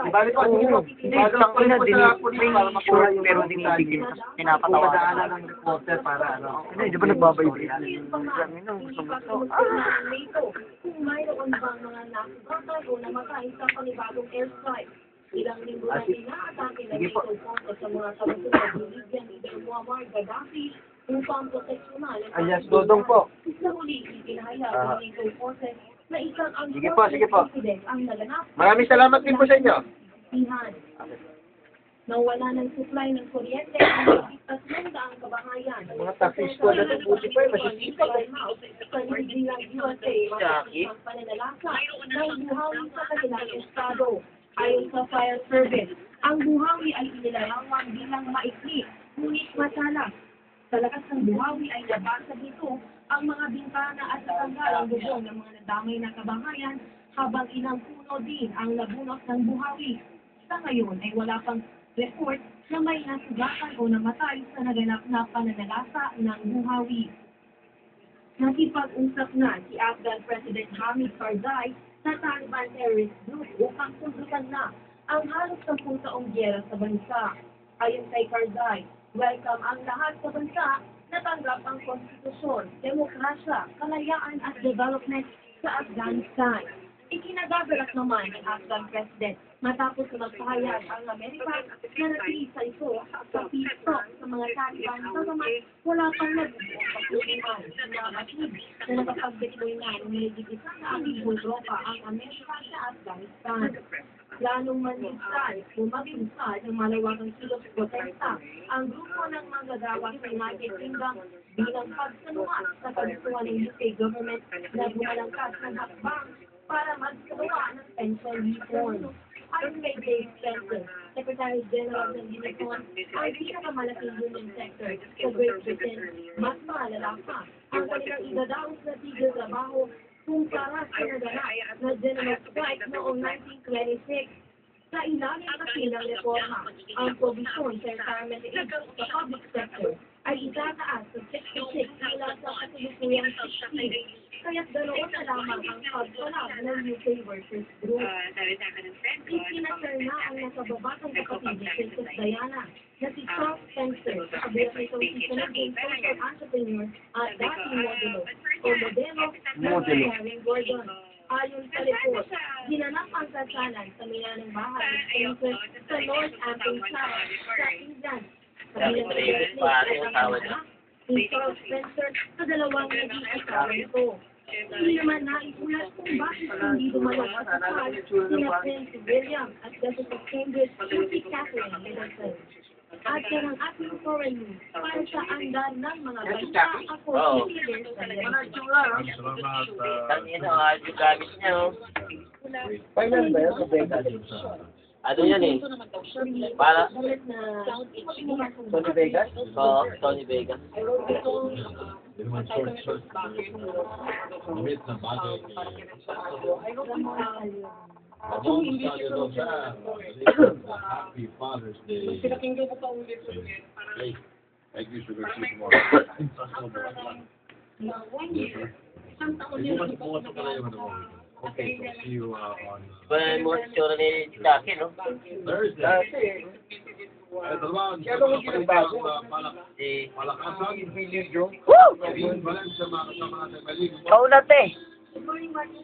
Balik ko, sige po. Balik ko rin po sa pulis para makuha yung pero dinidikit. Pinapatawanan ng reporter para ano. Hindi, di ba nagbabayad yan? Kung mayroon bang mga nasugatan o namatay sa panibagong airstrike. Ilang linggo na inaatake na ito sa mga kalusugan binigyan ni Muammar Gaddafi upang proteksyonan ang Alias Dodong po. Sa huli, ipinahayag ng NATO forces na isang ang Sige po. incident ang naganap. Maraming salamat din po sa inyo. Nawala ng supply ng kuryente ang higit 300 kabahayan. Mga taxi squad na ito po si Poy, masisipag. Sa Nigeria, USA, ang pananalasa ng buhawi sa kanilang estado. Ayon sa fire service, ang buhawi ay inilalawang bilang maikli, ngunit matalas. Sa lakas ng buhawi ay nabasa dito ang mga bintana at natanggal ang bubong ng mga nadamay na kabahayan habang ilang puno din ang nabunot ng buhawi. Sa ngayon ay wala pang report na may nasugatan o namatay sa naganap na pananalasa ng buhawi. Nakipag-usap na si Afghan President Hamid Karzai sa Taliban terrorist group upang sundutan na ang halos 10 taong giyera sa bansa. Ayon kay Karzai, welcome ang lahat sa bansa na tanggap ang konstitusyon, demokrasya, kalayaan at development sa Afghanistan. Ikinagagalak naman ng Afghan President matapos na magpahayag ang Amerika na natili sa ito sa peace talk sa mga Taliban bagamat wala pang nabubuong pagtutunan sa mga batid na nakapag-deploy na ng mahigit 100,000 tropa ang Amerika sa Afghanistan. Planong manlisan o maglunsad ng malawakang kilos protesta ang grupo ng manggagawa sa United Kingdom bilang pagsanuha sa pagsuwa ng UK government na bumalangkas ng hakbang para magsawa ng pension reform. Ayon kay Dave Spencer, Secretary General ng Unison, ang pinakamalaking union sector sa Great Britain, mas malala pa ang kanilang idadaos na tigil trabaho kung para sa naganap na general strike noong 1926. Sa ilalim kasi ng reforma, ang provision sa retirement age sa public sector ay itataas sa 66 mula sa kasalukuyang 60. Kaya't dalawa na lamang ang pagpalab ng UK Workers Group. Ikinasal na ang nakababatang kapatid ni Princess Diana na si Charles Spencer sa kabilang itong isinaging social entrepreneur at dating modelo o modelo na Karen Gordon. Ayon sa report, ginanap ang kasalan sa milanang bahay ni Spencer sa North Ampton-Shire sa England. Kabilang ni Charles Spencer sa dalawang naging asawa nito. Hindi naman naiulat kung bakit hindi dumalong sa kasal sina Prince William at Duchess of Cambridge si Catherine Middleton. At yan ang ating foreign news para sa andan ng mga bansa ako si Liz Yung gamit niya, oh. Final ba yan sa Vegas? Ano yan eh? Para Tony Vegas? Oo, Tony Vega. Happy Father's Day. Thank you, Sugar Chief Moore. Okay, so see you on Well, mo sure ni Jackie, no? Thursday. Dalawang palakasan. Yung balance sa mga kasama natin maligo. Ikaw na, te. Good morning, Martin.